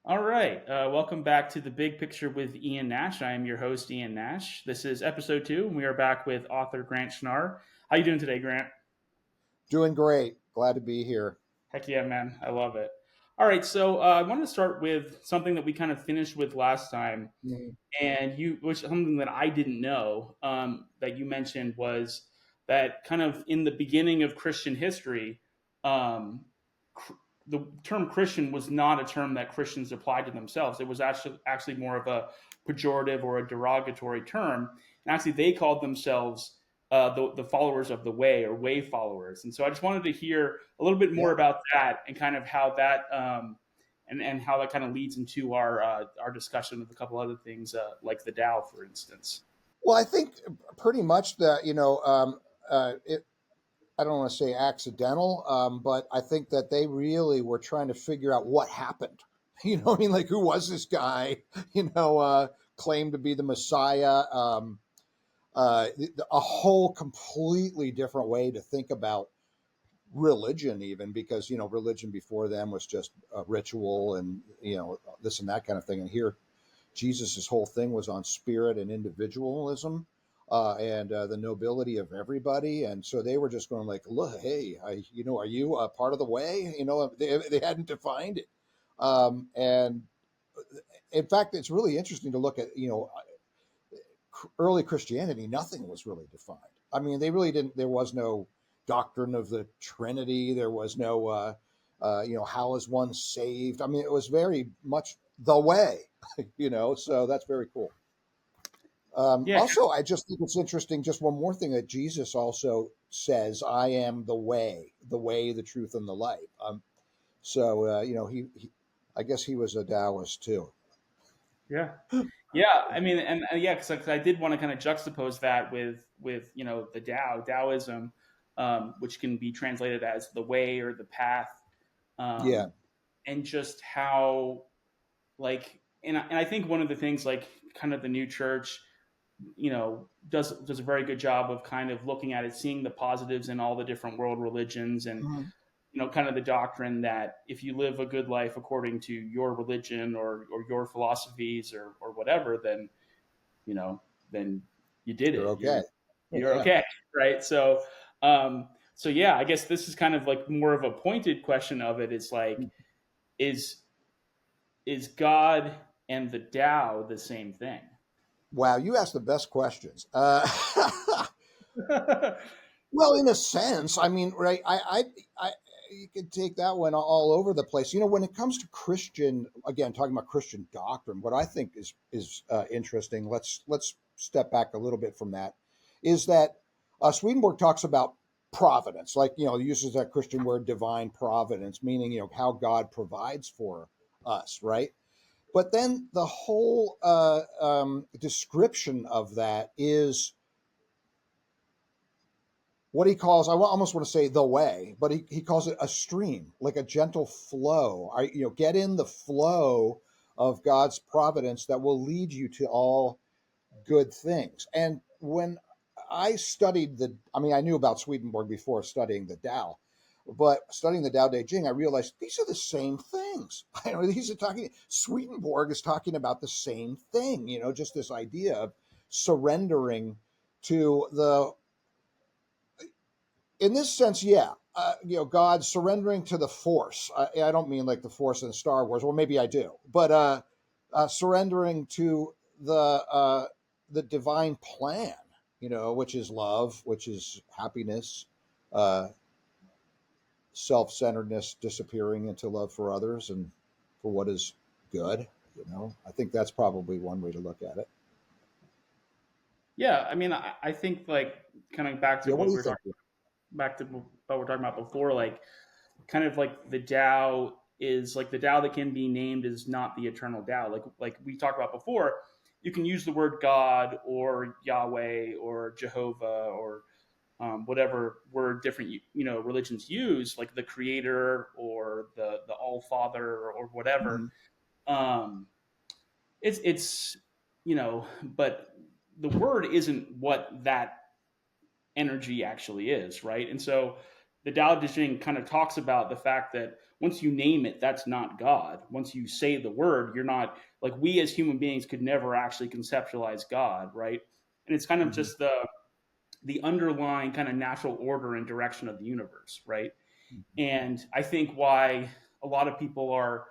All right. Welcome back to the Big Picture with Ian Nash. I am your host, Ian Nash. This is episode 2, and we are back with author Grant Schnarr. How you doing today, Grant? Doing great. Glad to be here. Heck yeah, man. I love it. All right. So I wanted to start with something that we kind of finished with last time, Mhm. and which something that I didn't know that you mentioned was that kind of in the beginning of Christian history, um, cr- the term Christian was not a term that Christians applied to themselves. It was actually more of a pejorative or a derogatory term, and actually they called themselves the followers of the way or way followers. And so I just wanted to hear a little bit Yeah. more about that and kind of how that and how that kind of leads into our discussion of a couple other things like the Tao, for instance. Well, I think pretty much that, I don't want to say accidental, but I think that they really were trying to figure out what happened. I mean, like, who was this guy? Claimed to be the Messiah. A whole completely different way to think about religion, even because, religion before them was just a ritual and, this and that kind of thing. And here, Jesus's whole thing was on spirit and individualism, and the nobility of everybody. And so they were just going like, look, hey, are you a part of the way? They hadn't defined it. And in fact, it's really interesting to look at, early Christianity. Nothing was really defined. I mean, they really didn't. There was no doctrine of the Trinity. There was no, how is one saved? I mean, it was very much the way, so that's very cool. Yeah, Also, I just think it's interesting. Just one more thing that Jesus also says, "I am the way, the truth, and the life." I guess he was a Taoist too. yeah, yeah. I mean, and yeah, because I did want to kind of juxtapose that with the Taoism, which can be translated as the way or the path, Yeah. um, and just how like and I think one of the things like kind of the new church does a very good job of kind of looking at it, seeing the positives in all the different world religions, and Mhm. kind of the doctrine that if you live a good life according to your religion or your philosophies or whatever, then you know then you did You're it. okay. You're Yeah. okay, right? So yeah, I guess this is kind of like more of a pointed question of it. It's like is is God and the Tao the same thing? Wow, you asked the best questions. Well, in a sense, I mean, right? You could take that one all over the place. When it comes to Christian, again, talking about Christian doctrine, what I think is interesting. Let's step back a little bit from that. Is that Swedenborg talks about providence, like uses that Christian word divine providence, meaning how God provides for us, right? But then the whole description of that is what he calls, almost want to say the way, but he calls it a stream, like a gentle flow. Get in the flow of God's providence that will lead you to all good things. And when I studied I mean, I knew about Swedenborg before studying the Tao, but studying the Tao Te Ching, I realized these are the same things. Swedenborg is talking about the same thing, just this idea of surrendering to in this sense, yeah, God surrendering to the Force. I don't mean like the Force in Star Wars, or maybe I do, but surrendering to the divine plan, which is love, which is happiness, uh, self-centeredness disappearing into love for others and for what is good. I think that's probably one way to look at it. Yeah, I mean, I think like kind of back to Yeah, what what do we you were think? talking back to what we were talking about before, like kind of like the Tao is like the Tao that can be named is not the eternal Tao. Like we talked about before, you can use the word God or Yahweh or Jehovah or whatever word different religions use, like the Creator or the All Father or whatever. Mhm. Um, it's but the word isn't what that energy actually is, right? And so the Tao Te Ching kind of talks about the fact that once you name it, that's not God. Once you say the word, you're not, like, we as human beings could never actually conceptualize God, right? And it's kind of Mm-hmm. just the underlying kind of natural order and direction of the universe, right? And I think why a lot of people are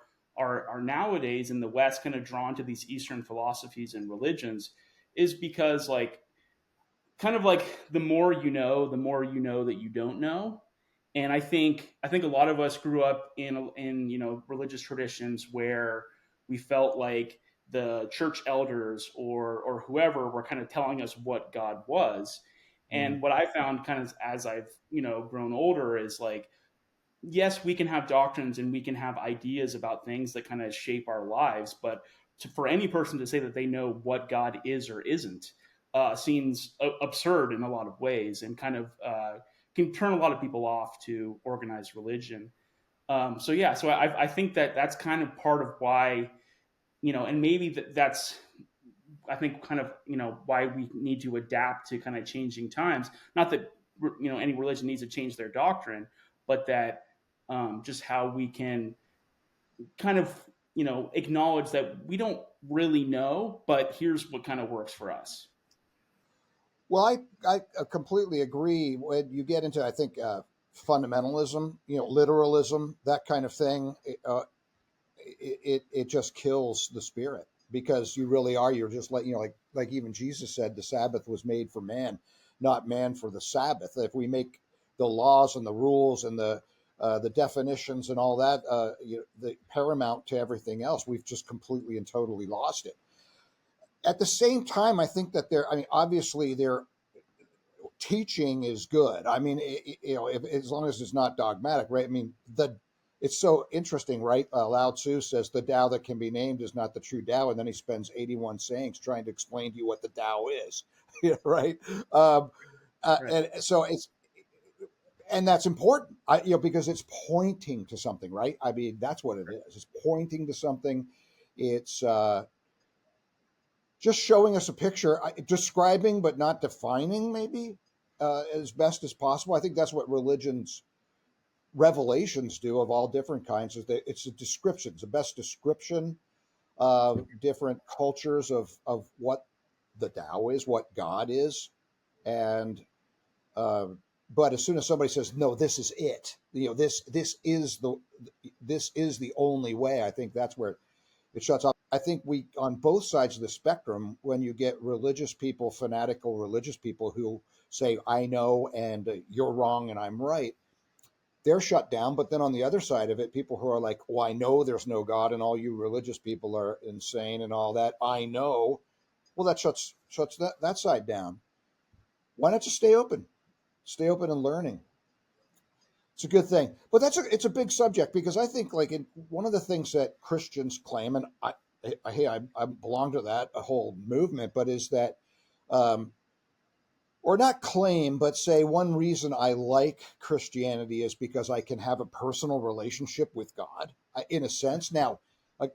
nowadays in the West kind of drawn to these Eastern philosophies and religions is because, like, kind of like, the more you know that you don't know. And I think a lot of us grew up in religious traditions where we felt like the church elders or whoever were kind of telling us what God was. Mm-hmm. And what I found kind of as I've grown older is, like, yes, we can have doctrines and we can have ideas about things that kind of shape our lives, but for any person to say that they know what God is or isn't seems absurd in a lot of ways, and kind of can turn a lot of people off to organized religion. So yeah, so I think that that's kind of part of why, and maybe that's, I think, kind of why we need to adapt to kind of changing times. Not that any religion needs to change their doctrine, but that just how we can kind of acknowledge that we don't really know, but here's what kind of works for us. Well, I completely agree. When you get into, I think, fundamentalism, literalism, that kind of thing, it just kills the spirit, because you really are. You're just like, like even Jesus said, the Sabbath was made for man, not man for the Sabbath. If we make the laws and the rules and the definitions and all that the paramount to everything else, we've just completely and totally lost it. At the same time, I think that I mean, obviously, their teaching is good. I mean, as long as it's not dogmatic, right? I mean, it's so interesting, right? Lao Tzu says the Tao that can be named is not the true Tao, and then he spends 81 sayings trying to explain to you what the Tao is, right? Um, Right. and so and that's important, because it's pointing to something, right? I mean, that's what it is. It's pointing to something. It's just showing us a picture, describing but not defining, maybe as best as possible. I think that's what religions, revelations do of all different kinds. Is that it's a description, it's the best description of different cultures of what the Tao is, what God is, and uh, but as soon as somebody says, no, this is it, this is the only way, I think that's where it shuts off. I think we, on both sides of the spectrum, when you get religious people, fanatical religious people who say, I know, and you're wrong and I'm right, they're shut down. But then on the other side of it, people who are like, well, I know there's no God and all you religious people are insane and all that, I know. Well, that shuts that side down. Why not just stay open? Stay open and learning. It's a good thing. But it's a big subject, because I think, like, one of the things that Christians claim, and I belong to that a whole movement, but is that, um, or not claim, but say, one reason I like Christianity is because I can have a personal relationship with God, in a sense. Now,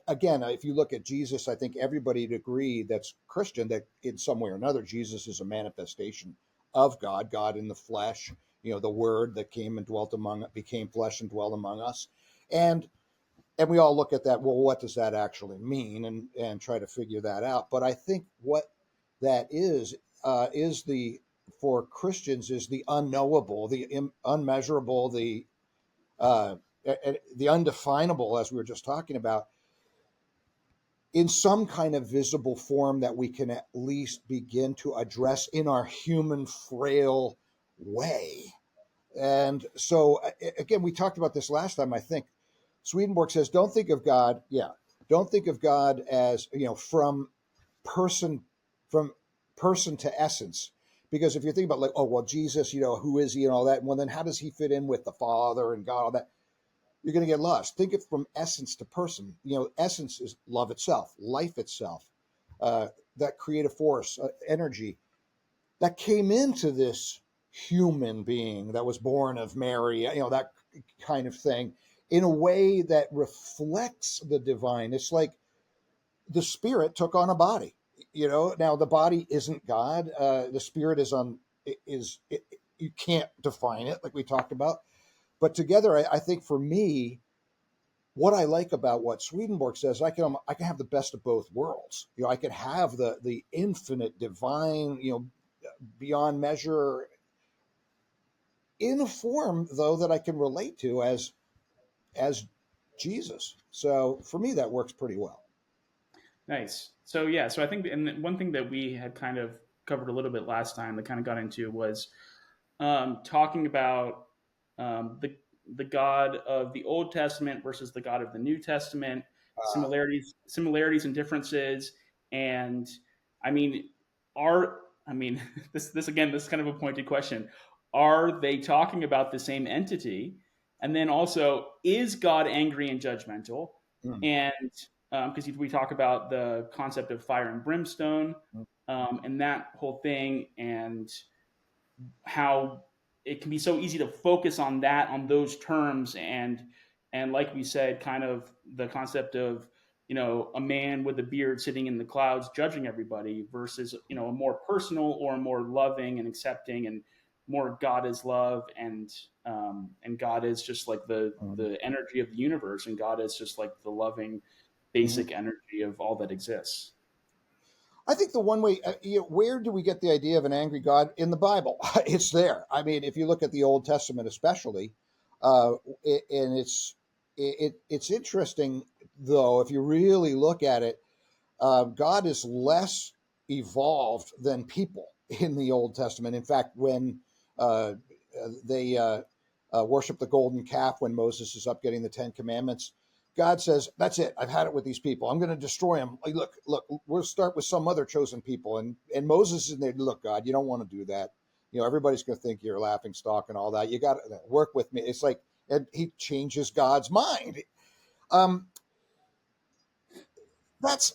again, if you look at Jesus, I think everybody'd agree that's Christian that in some way or another, Jesus is a manifestation of God, God in the flesh, the Word that came and became flesh and dwelt among us. And and we all look at that, well, what does that actually mean, and try to figure that out. But I think what that is the for Christians is the unknowable, the unmeasurable, uh, the undefinable, as we were just talking about, in some kind of visible form that we can at least begin to address in our human frail way. And so, again, we talked about this last time, I think. Swedenborg says, don't think of God, don't think of God as, person from person to essence. Because if you think about, like, oh, well, Jesus, who is he and all that, well, then how does he fit in with the Father and God, all that? You're going to get lost. Think of from essence to person. Essence is love itself, life itself, that creative force, energy that came into this human being that was born of Mary, that kind of thing, in a way that reflects the divine. It's like the spirit took on a body. Now the body isn't God. The spirit is on is it, you can't define it, like we talked about. But together, I think for me, what I like about what Swedenborg says, I can have the best of both worlds. I can have the infinite, divine, beyond measure, in a form though that I can relate to as Jesus. So for me, that works pretty well. Nice. So yeah, so I think, and one thing that we had kind of covered a little bit last time that kind of got into was talking about the God of the Old Testament versus the God of the New Testament, Uh, similarities and differences, and I mean, are I mean this again, this is kind of a pointed question: are they talking about the same entity? And then also, is God angry and judgmental? mm, And because we talk about the concept of fire and brimstone, mm, and that whole thing, and how it can be so easy to focus on that, on those terms, and like we said, kind of the concept of a man with a beard sitting in the clouds judging everybody versus a more personal or more loving and accepting, and more God is love, and God is just like the mm, the energy of the universe, and God is just like the loving mm. basic energy of all that exists. I think the one way, where do we get the idea of an angry God in the Bible? It's there. I mean, if you look at the Old Testament, especially, uh, and it's interesting though if you really look at it. God is less evolved than people in the Old Testament. In fact, when uh, they worship the golden calf, when Moses is up getting the Ten Commandments, God says, "That's it. I've had it with these people. I'm going to destroy them. Like, look. We'll start with some other chosen people." And Moses is in there. Look, God, you don't want to do that. Everybody's going to think you're a laughing stock and all that. You got to work with me. It's like, and he changes God's mind. Um, that's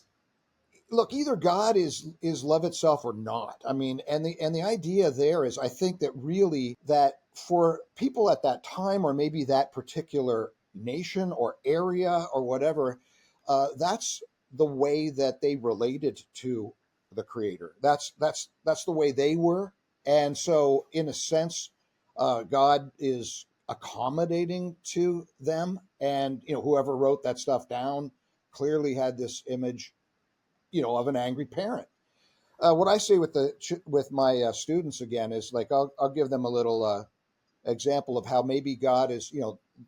Look, either God is love itself or not. I mean, and the idea there is, I think that really that for people at that time, or maybe that particular nation or area or whatever, that's the way that they related to the Creator. That's the way they were, and so in a sense, God is accommodating to them, and whoever wrote that stuff down clearly had this image of an angry parent. What I say with my students again is like I'll give them a little example of how maybe God is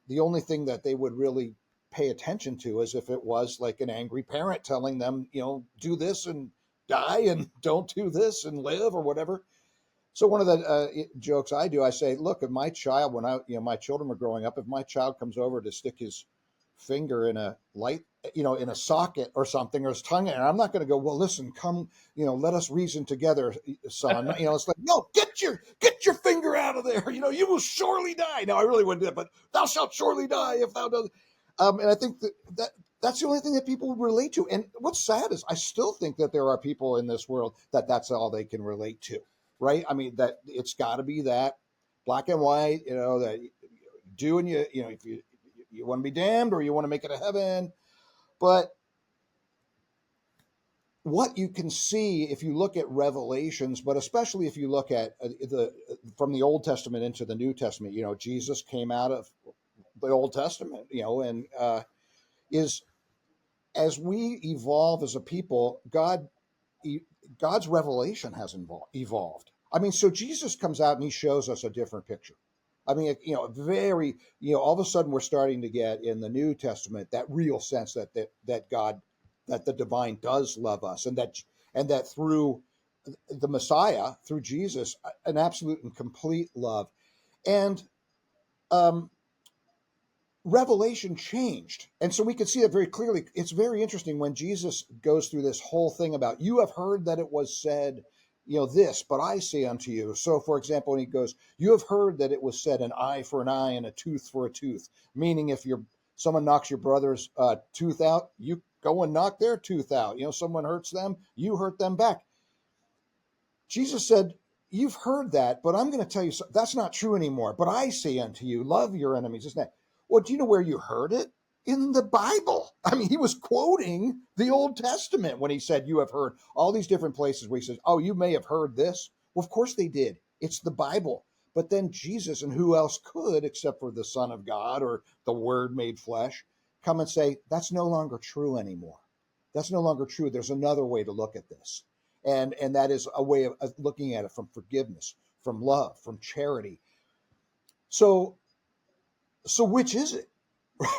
the only thing that they would really pay attention to is if it was like an angry parent telling them do this and die and don't do this and live or whatever. So one of the jokes I do, I say, look, if my child, when my children were growing up, if my child comes over to stick his finger in a light, in a socket or something, or his tongue, and I'm not going to go, well, listen, come, let us reason together, son. It's like, no, get your finger out of there. You will surely die. No, I really wouldn't do that, but thou shalt surely die if thou does. And I think that's the only thing that people would relate to. And what's sad is I still think that there are people in this world that's all they can relate to, right? I mean, that it's got to be that black and white, that do and if you want to be damned or you want to make it to heaven. But what you can see if you look at Revelations, but especially if you look at the from the Old Testament into the New Testament, Jesus came out of the Old Testament, and is as we evolve as a people, God's revelation has evolved. I mean, so Jesus comes out and he shows us a different picture. I mean, very, all of a sudden we're starting to get in the New Testament that real sense that God, that the divine does love us, and that through the Messiah, through Jesus, an absolute and complete love, and um, revelation changed. And so we could see that very clearly. It's very interesting when Jesus goes through this whole thing about, you have heard that it was said, this, but I say unto you. So, for example, when he goes, you have heard that it was said, an eye for an eye and a tooth for a tooth, meaning if someone knocks your brother's tooth out, you go and knock their tooth out. Someone hurts them, you hurt them back. Jesus said, you've heard that, but I'm going to tell you that's not true anymore. But I say unto you, love your enemies. Isn't that? Well, do you know where you heard it? In the Bible. I mean, he was quoting the Old Testament when he said, you have heard, all these different places where he says, oh, you may have heard this. Well, of course they did. It's the Bible. But then Jesus, and who else could except for the Son of God or the Word made flesh, come and say, that's no longer true anymore. That's no longer true. There's another way to look at this. And that is a way of looking at it from forgiveness, from love, from charity. So so which is it?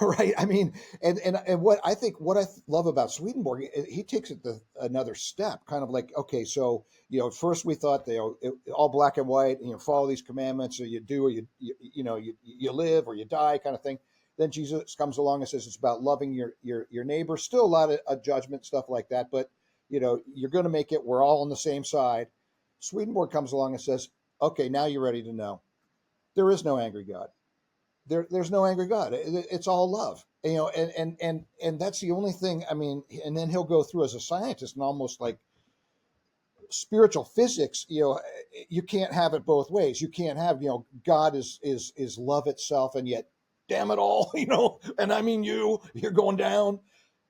Right? I mean, and what I love about Swedenborg, he takes it another step, kind of like, okay, so at first we thought all black and white, follow these commandments, or you do, or you live or you die, kind of thing. Then Jesus comes along and says it's about loving your neighbor. Still a lot of judgment stuff like that, but you're going to make it. We're all on the same side. Swedenborg comes along and says, okay, now you're ready to know. There is no angry God. There's no angry God. It's all love, and that's the only thing. I mean, and then he'll go through as a scientist and almost like spiritual physics. You can't have it both ways. You can't have God is love itself, and yet, damn it all, and I mean you're going down.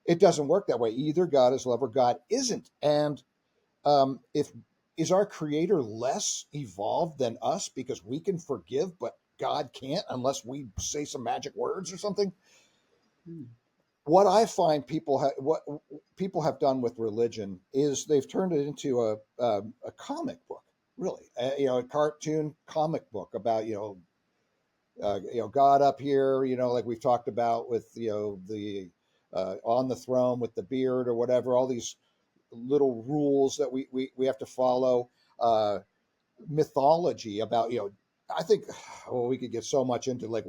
It doesn't work that way. Either God is love or God isn't. And if is our Creator less evolved than us because we can forgive, but God can't unless we say some magic words or something? Hmm. What I find what people have done with religion is they've turned it into a comic book, really, a cartoon comic book about God up here, like we've talked about with the on the throne with the beard or whatever, all these little rules that we have to follow. Mythology about I think, well, we could get so much into like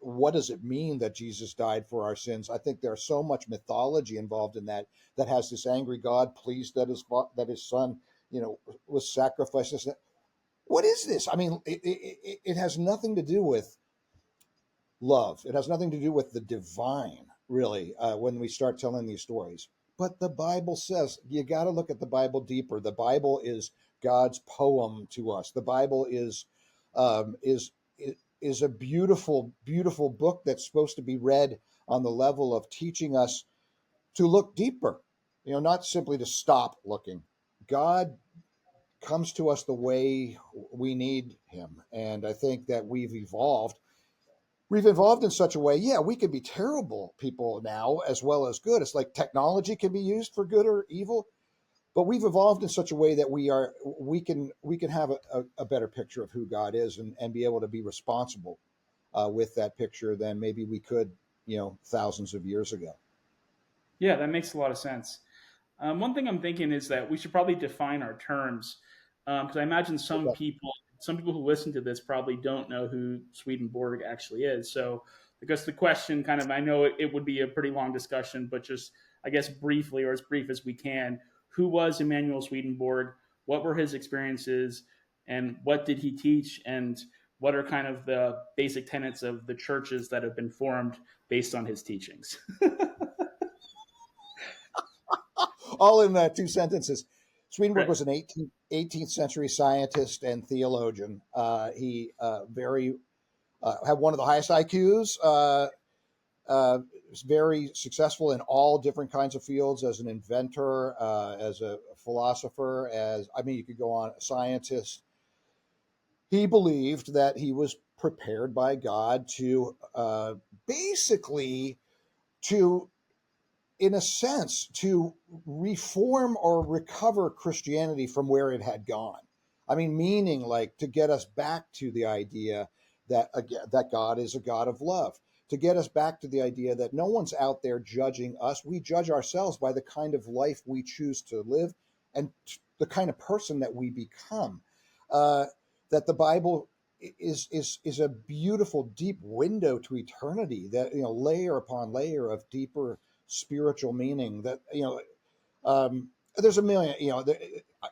what does it mean that Jesus died for our sins. I think there's so much mythology involved in that has this angry God pleased that his son was sacrificed. What is this? I mean, it has nothing to do with love. It has nothing to do with the divine, really, when we start telling these stories. But the Bible says you got to look at the Bible deeper. The Bible is God's poem to us. The Bible um, is is a beautiful, beautiful book that's supposed to be read on the level of teaching us to look deeper. Not simply to stop looking. God comes to us the way we need Him, and I think that we've evolved in such a way. Yeah, we could be terrible people now as well as good. It's like technology can be used for good or evil, but we've evolved in such a way that we can have a better picture of who God is, and be able to be responsible with that picture than maybe we could thousands of years ago. Yeah, that makes a lot of sense. One thing I'm thinking is that we should probably define our terms, because I imagine some people who listen to this probably don't know who Swedenborg actually is. So I guess the question, kind of, I know it would be a pretty long discussion, but just I guess briefly, or as brief as we can, who was Emanuel Swedenborg? What were his experiences, and what did he teach? And what are kind of the basic tenets of the churches that have been formed based on his teachings? All in two sentences. Swedenborg Right. was an 18th century scientist and theologian. He very had one of the highest IQs. Was very successful in all different kinds of fields as an inventor, as a philosopher, as I mean, you could go on, a scientist. He believed that he was prepared by God to basically to in a sense, to reform or recover Christianity from where it had gone. I mean, meaning like to get us back to the idea that again, that God is a God of love, to get us back to the idea that no one's out there judging us. We judge ourselves by the kind of life we choose to live and the kind of person that we become. Uh, that the Bible is a beautiful, deep window to eternity. That layer upon layer of deeper spiritual meaning that there's a million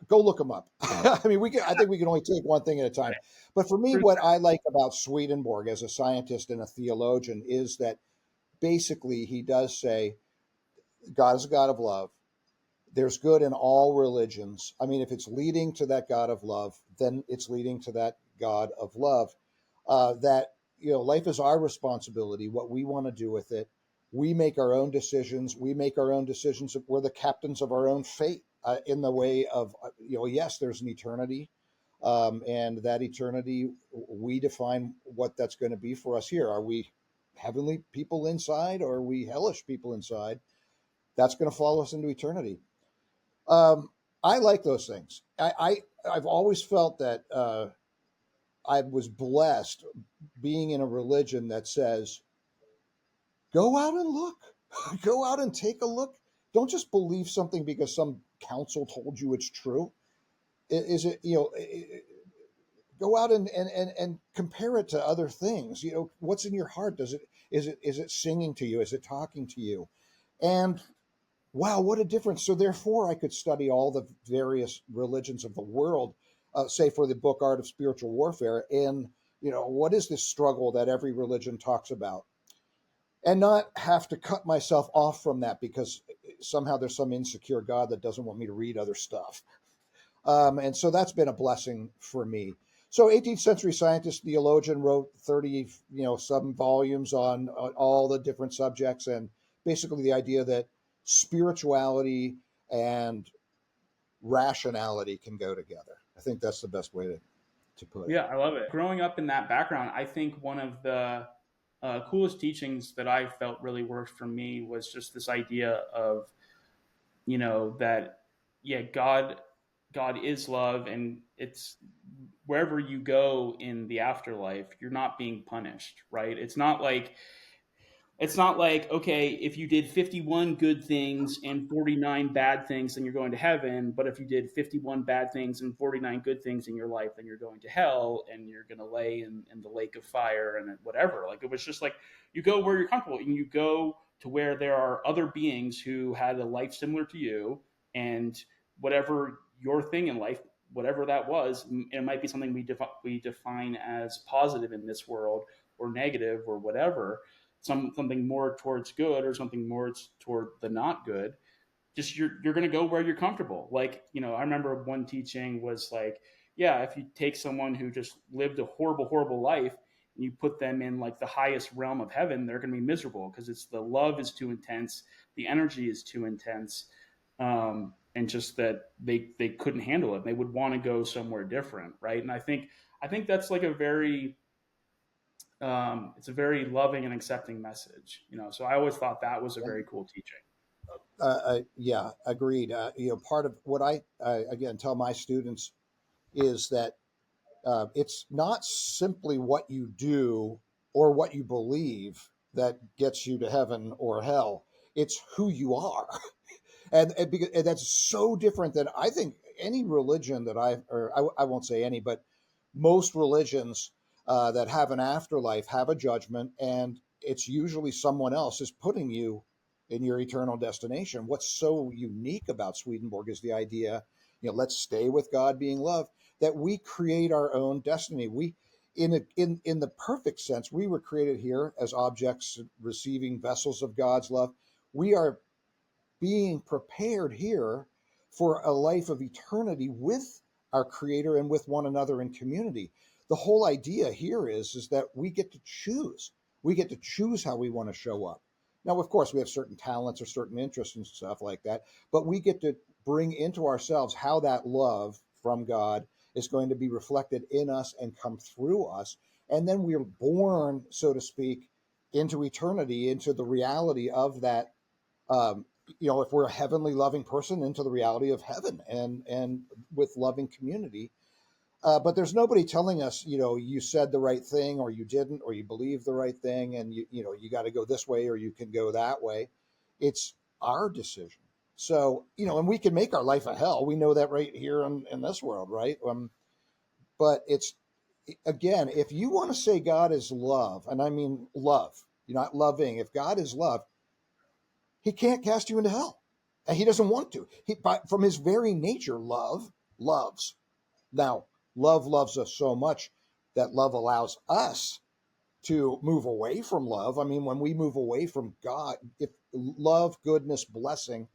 go look them up. I mean I think we can only take one thing at a time, but for me what I like about Swedenborg as a scientist and a theologian is that basically he does say God is a God of love. There's good in all religions. I mean, if it's leading to that God of love, then it's leading to that God of love. That life is our responsibility. What we want to do with it, we make our own decisions. We make our own decisions. We're the captains of our own fate. In the way of yes, there's an eternity, And that eternity, we define what that's going to be for us here. Are we heavenly people inside, or are we hellish people inside? That's going to follow us into eternity. Um, I like those things. I've always felt that I was blessed being in a religion that says, go out and look, go out and take a look. Don't just believe something because some council told you it's true. Is it, go out and compare it to other things. What's in your heart? Is it singing to you? Is it talking to you? And wow, what a difference. So therefore I could study all the various religions of the world, say for the book Art of Spiritual Warfare, and what is this struggle that every religion talks about, and not have to cut myself off from that because somehow there's some insecure God that doesn't want me to read other stuff. And so that's been a blessing for me. So 18th century scientist, theologian, wrote 30, some volumes on all the different subjects, and basically the idea that spirituality and rationality can go together. I think that's the best way to put it. Yeah, I love it. Growing up in that background, I think one of the coolest teachings that I felt really worked for me was just this idea of, that, yeah, God is love, and it's wherever you go in the afterlife, you're not being punished, right? It's not like, okay, if you did 51 good things and 49 bad things, then you're going to heaven. But if you did 51 bad things and 49 good things in your life, then you're going to hell, and you're going to lay in the lake of fire and whatever. Like, it was just like, you go where you're comfortable, and you go to where there are other beings who had a life similar to you, and whatever your thing in life, whatever that was, it might be something we define as positive in this world, or negative, or whatever, something more towards good or something more toward the not good. Just you're going to go where you're comfortable. Like, I remember one teaching was like, yeah, if you take someone who just lived a horrible life and you put them in like the highest realm of heaven, they're going to be miserable because it's the love is too intense, the energy is too intense, and just that they couldn't handle it. They would want to go somewhere different, right? And I think that's like it's a very loving and accepting message. So I always thought that was a very cool teaching. Yeah, agreed. Part of what I again tell my students is that it's not simply what you do or what you believe that gets you to heaven or hell. It's who you are. And that's so different than I think any religion that I won't say any, but most religions that have an afterlife have a judgment, and it's usually someone else is putting you in your eternal destination. What's so unique about Swedenborg is the idea, let's stay with God being love, that we create our own destiny. In the perfect sense, we were created here as objects receiving vessels of God's love. We are being prepared here for a life of eternity with our creator and with one another in community. The whole idea here is that we get to choose. We get to choose how we want to show up. Now, of course, we have certain talents or certain interests and stuff like that, but we get to bring into ourselves how that love from God is going to be reflected in us and come through us. And then we're born, so to speak, into eternity, into the reality of that, um, if we're a heavenly loving person, into the reality of heaven and with loving community. But there's nobody telling us, you said the right thing or you didn't, or you believe the right thing, and you got to go this way or you can go that way. It's our decision. So, and we can make our life a hell. We know that right here in this world, right? But it's, again, if you want to say God is love, and I mean love, you're not loving. If God is love, he can't cast you into hell. And he doesn't want to. From his very nature, love loves. Now, love loves us so much that love allows us to move away from love. I mean, when we move away from God, if love, goodness, blessing,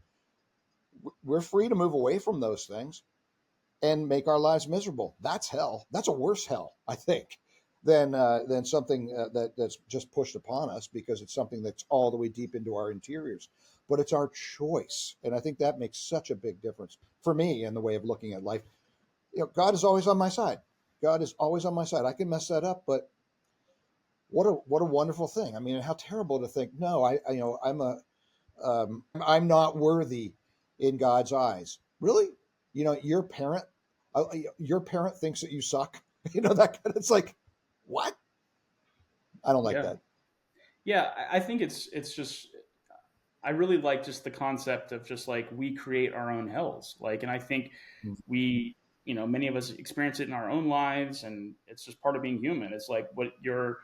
we're free to move away from those things and make our lives miserable. That's hell. That's a worse hell, I think, than something that's just pushed upon us because it's something that's all the way deep into our interiors. But it's our choice, and I think that makes such a big difference for me in the way of looking at life. God is always on my side. God is always on my side. I can mess that up, but what a wonderful thing. I mean, how terrible to think, no, I'm not worthy in God's eyes. Really? Uh, your parent thinks that you suck. That kind of, it's like, what? I don't like Yeah. that. Yeah, I think it's just I really like just the concept of just like we create our own hells. Like, and I think we, many of us experience it in our own lives, and it's just part of being human. It's like what your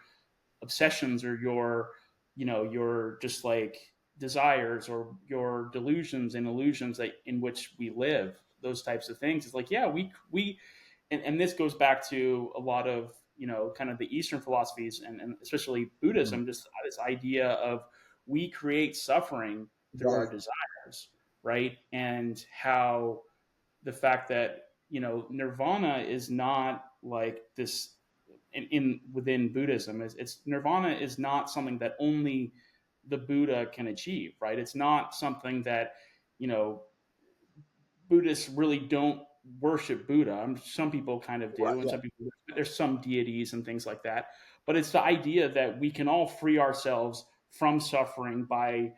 obsessions or your just like desires or your delusions and illusions that in which we live, those types of things. It's like, yeah, we and this goes back to a lot of kind of the Eastern philosophies and especially Mm. Buddhism, just this idea of we create suffering through our Right. desires, right? And how the fact that nirvana is not like this in within Buddhism, it's nirvana is not something that only the Buddha can achieve, right? It's not something that you know Buddhists really don't worship Buddha. Some people kind of Right. do, and Yeah. some people there's some deities and things like that. But it's the idea that we can all free ourselves from suffering by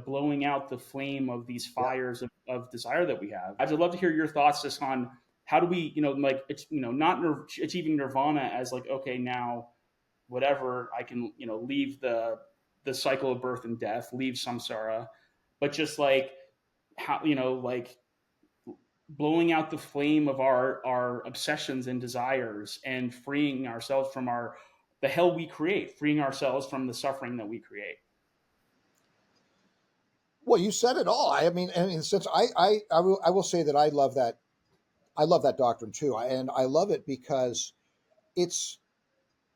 blowing out the flame of these Yeah. fires of desire that we have. I'd love to hear your thoughts just on how do we, like it's not achieving nirvana as like okay now whatever I can leave the cycle of birth and death, leave samsara, but just like how like blowing out the flame of our obsessions and desires and freeing ourselves from our the hell we create, freeing ourselves from the suffering that we create. Well, you said it all. I mean, since I will say that I love that doctrine too, and I love it because it's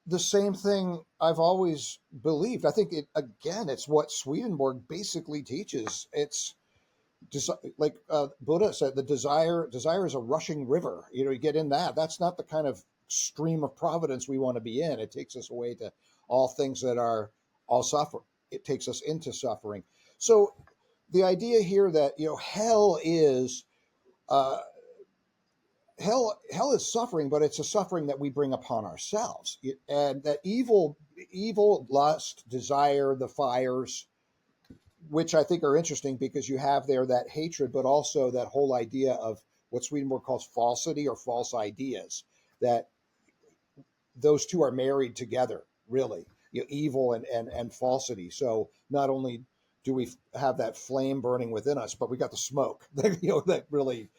the same thing I've always believed. I think it's what Swedenborg basically teaches. It's like Buddha said, the desire is a rushing river. You get in that. That's not the kind of stream of providence we want to be in. It takes us away to all things that are all suffer. It takes us into suffering. So the idea here that uh, hell is suffering, but it's a suffering that we bring upon ourselves, and that evil, lust, desire, the fires, which I think are interesting because you have there that hatred, but also that whole idea of what Swedenborg calls falsity or false ideas, that those two are married together, really, evil and falsity. So not only do we have that flame burning within us, but we got the smoke that, that really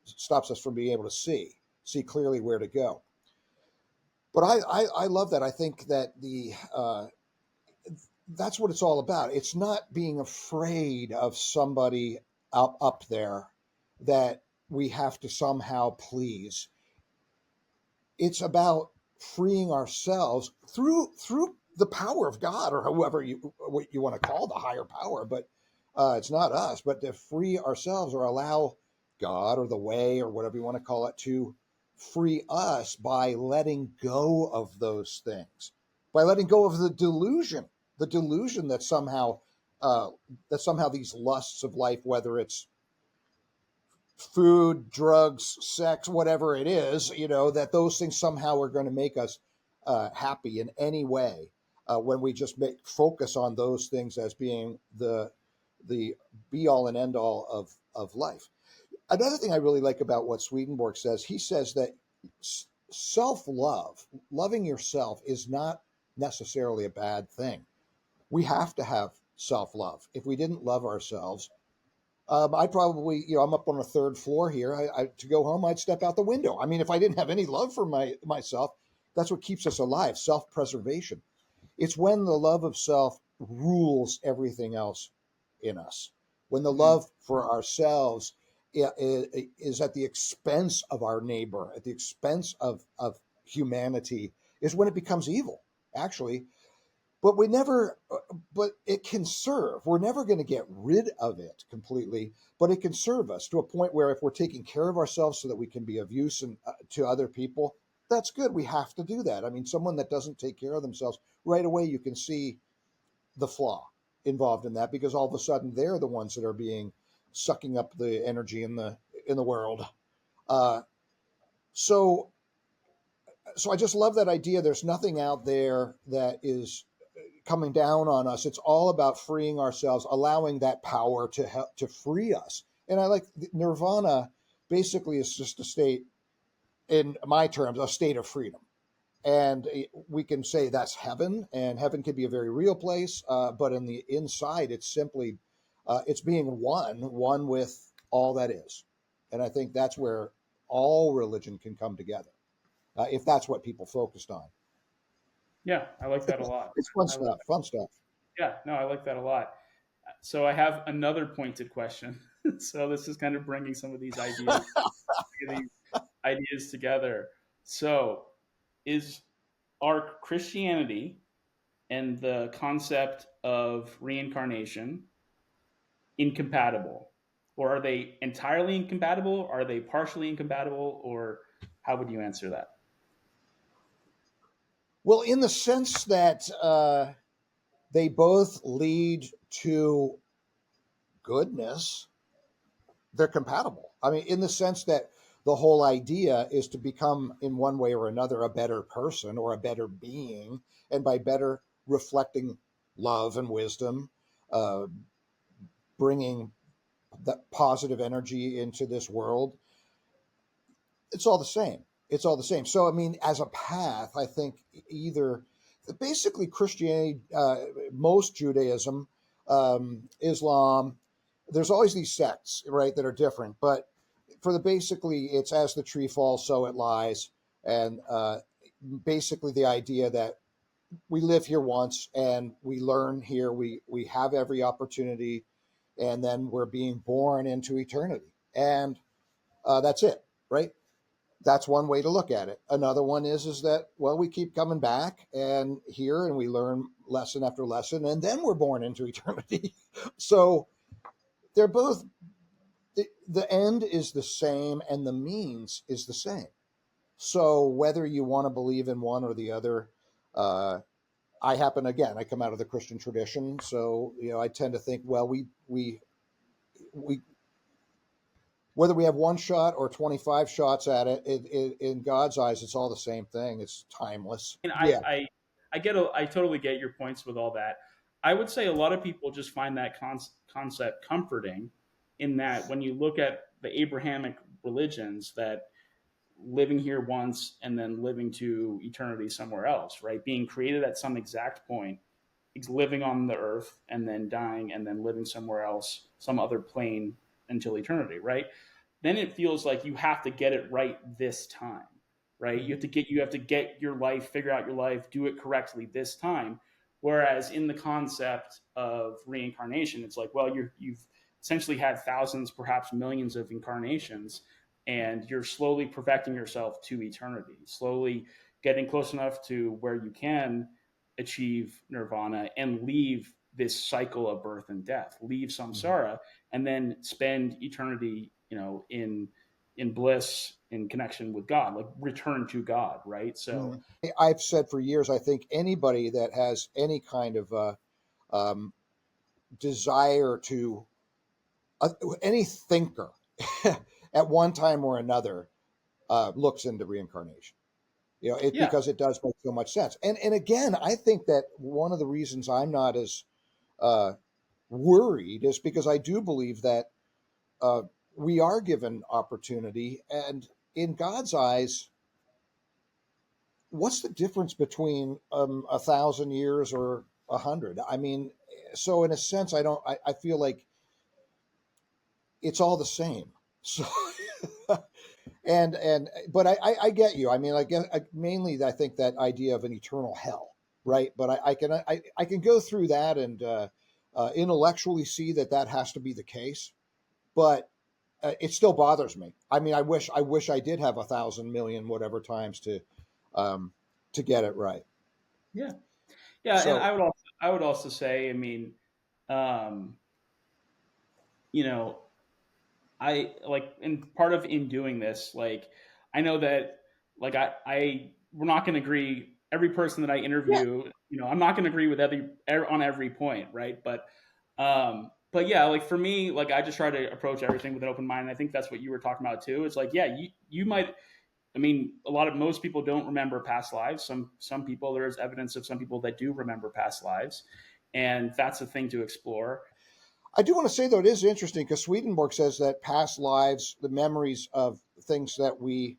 stops us from being able to see clearly where to go. But I love that. I think that that's what it's all about. It's not being afraid of somebody up there that we have to somehow please. It's about freeing ourselves through the power of God, or whoever what you want to call the higher power. But it's not us, but to free ourselves or allow God or the way or whatever you want to call it to free us by letting go of those things, by letting go of the delusion uh, that somehow these lusts of life, whether it's food, drugs, sex, whatever it is, that those things somehow are going to make us happy in any way, when we just focus on those things as being the be all and end all of life. Another thing I really like about what Swedenborg says, he says that self love, loving yourself, is not necessarily a bad thing. We have to have self love. If we didn't love ourselves, I'd probably, I'm up on the third floor here. To go home, I'd step out the window. I mean, if I didn't have any love for myself, that's what keeps us alive. Self preservation. It's when the love of self rules everything else in us. When the Mm-hmm. love for ourselves is at the expense of our neighbor, at the expense of humanity, is when it becomes evil. Actually, but we never but it can serve. We're never going to get rid of it completely, but it can serve us to a point where if we're taking care of ourselves so that we can be of use to other people, that's good. We have to do that. I mean, someone that doesn't take care of themselves, right away you can see the flaw involved in that, because all of a sudden they're the ones that are being sucking up the energy in the world. So so I just love that idea. There's nothing out there that is coming down on us. It's all about freeing ourselves, allowing that power to help to free us. And I like nirvana basically is just a state, in my terms, a state of freedom. And we can say that's heaven, and heaven can be a very real place. But in the inside, it's simply it's being one with all that is. And I think that's where all religion can come together, if that's what people focused on. Yeah, I like that a lot. It's fun I like stuff. Fun stuff. Yeah, no, I like that a lot. So I have another pointed question. So this is kind of bringing some of these ideas together. So is our Christianity and the concept of reincarnation incompatible? Or are they entirely incompatible? Are they partially incompatible? Or how would you answer that? Well, in the sense that they both lead to goodness, they're compatible. I mean, in the sense that the whole idea is to become, in one way or another, a better person or a better being, and by better reflecting love and wisdom, uh, bringing that positive energy into this world, it's all the same. It's all the same. So, I mean, as a path, I think either basically Christianity, most Judaism, Islam, there's always these sects, right, that are different. But for the basically, it's as the tree falls, so it lies. And basically, the idea that we live here once and we learn here, we have every opportunity, and then we're being born into eternity. And that's it, right? That's one way to look at it. Another one is that, well, we keep coming back and here and we learn lesson after lesson, and then we're born into eternity. So they're both, the end is the same and the means is the same. So whether you want to believe in one or the other, uh, I happen, again, I come out of the Christian tradition, so I tend to think, well, we whether we have one shot or 25 shots at it, in God's eyes, it's all the same thing. It's timeless. And Yeah. I totally get your points with all that. I would say a lot of people just find that concept comforting, in that when you look at the Abrahamic religions, that living here once and then living to eternity somewhere else, right? Being created at some exact point, living on the earth and then dying and then living somewhere else, some other plane until eternity, right? Then it feels like you have to get it right this time, right? Mhm. You have to get your life, figure out your life, do it correctly this time. Whereas in the concept of reincarnation, it's like, well, you've essentially had thousands, perhaps millions of incarnations, and you're slowly perfecting yourself to eternity, slowly getting close enough to where you can achieve nirvana and leave this cycle of birth and death, leave Mhm. samsara, and then spend eternity, in bliss, in connection with God, like return to God, right? So Mhm. I've said for years, I think anybody that has any kind of um, desire to, uh, any thinker at one time or another looks into reincarnation. yeah, Because it does make so much sense. And again, I think that one of the reasons I'm not as uh, worried is because I do believe that uh, we are given opportunity, and in God's eyes, what's the difference between 1,000 years or 100? I mean, so in a sense, I don't. I feel like it's all the same. So, but I get you. I mean, mainly I think that idea of an eternal hell, right? But I can go through that and intellectually see that that has to be the case, but it still bothers me. I mean, I wish I did have 1,000 million whatever times um, to get it right. yeah, yeah. And So I would also say, I mean, um, you know, I like, and part of in doing this, like, I know that, like, we're not going to agree. Every person that I yeah, interview, I'm not going to agree with on every point, right? But yeah, like for me, like I just try to approach everything with an open mind. And I think that's what you were talking about too. It's like, yeah, you might. I mean, most people don't remember past lives. Some people, there is evidence of some people that do remember past lives, and that's a thing to explore. I do want to say though, it is interesting because Swedenborg says that past lives, the memories of things that we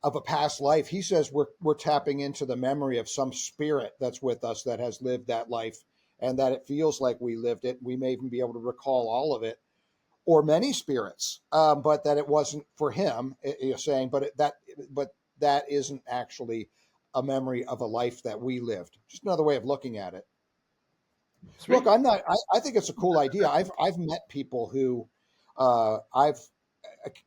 of a past life, he says we're tapping into the memory of some spirit that's with us that has lived that life, and that it feels like we lived it. We may even be able to recall all of it, or many spirits, but that it wasn't for him. You're saying, but that isn't actually a memory of a life that we lived. Just another way of looking at it. Look, Sweet. I'm not. I think it's a cool idea. I've met people who I've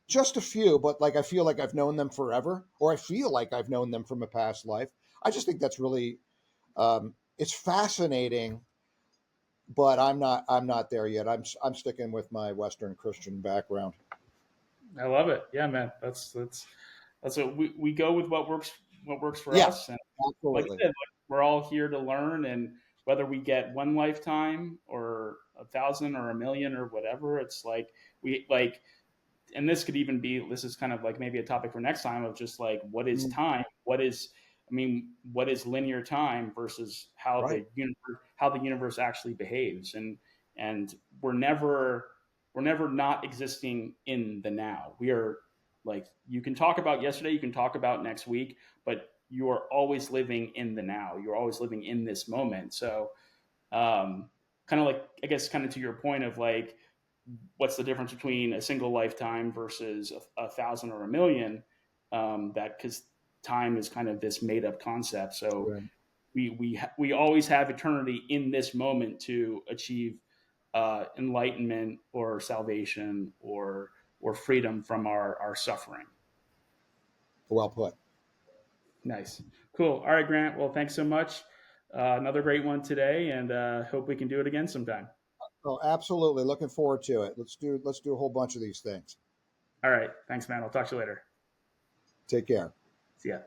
just a few, but like I feel like I've known them forever, or I feel like I've known them from a past life. I just think that's really it's fascinating, but I'm not there yet. I'm sticking with my Western Christian background. I love it. Yeah, man. That's what we go with what works for Yeah, us. And like absolutely. I said, like, we're all here to learn, and whether we get one lifetime or 1,000 or 1,000,000 or whatever, it's like we like and this could even be this is kind of like maybe a topic for next time of just like what is Mm, time, what is linear time versus right. how the universe actually behaves, and we're never we're never not existing in the now. We are like, you can talk about yesterday, you can talk about next week, but you are always living in the now, you're always living in this moment. So kind of like, I guess, kind of to your point of like, what's the difference between a single lifetime versus 1,000 or 1,000,000? That because time is kind of this made up concept. So Right. we always have eternity in this moment to achieve enlightenment or salvation or freedom from our suffering. Well put. Nice, cool. All right, Grant. Well, thanks so much. Another great one today, and hope we can do it again sometime. Oh, absolutely. Looking forward to it. Let's do a whole bunch of these things. All right, thanks, man. I'll talk to you later. Take care. See ya.